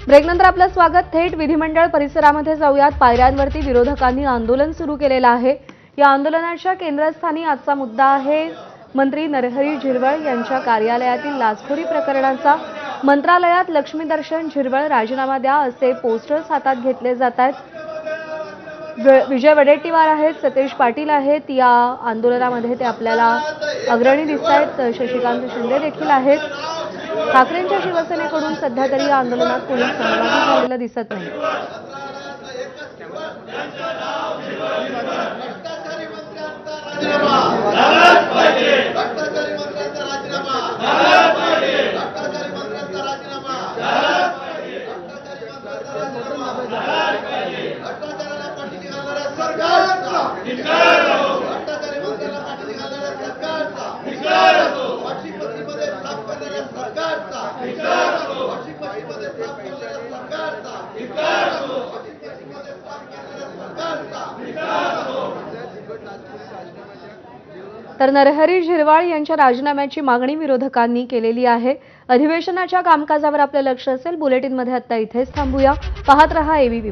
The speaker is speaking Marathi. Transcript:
ब्रेकनंतर आपलं स्वागत. थेट विधिमंडळ परिसरामध्ये जाऊयात. पायऱ्यांवरती विरोधकांनी आंदोलन सुरू केलेलं आहे. या आंदोलनाच्या केंद्रस्थानी आजचा मुद्दा आहे मंत्री नरहरी झिरवळ यांच्या कार्यालयातील लाचखोरी प्रकरणाचा. मंत्रालयात लक्ष्मीदर्शन झिरवळ राजीनामा द्या असे पोस्टर्स हातात घेतले जात आहेत. विजय वडेट्टीवार आहेत, सतेज पाटील आहेत. या आंदोलनामध्ये ते आपल्याला अग्रणी दिसत आहेत. शशिकांत शिंदे देखील आहेत. ठाकरेंच्या शिवसेनेकडून सध्या तरी या आंदोलनात कोणी सहभागी झालेलं दिसत नाही. तर नरहरी झिरवळ यांच्या राजीनाम्याची मागणी विरोधकांनी केलेली आहे. अधिवेशनाच्या कामकाजावर आपलं लक्ष असेल. बुलेटिनमध्ये आता इथेच थांबूया. पाहत रहा एबीपी.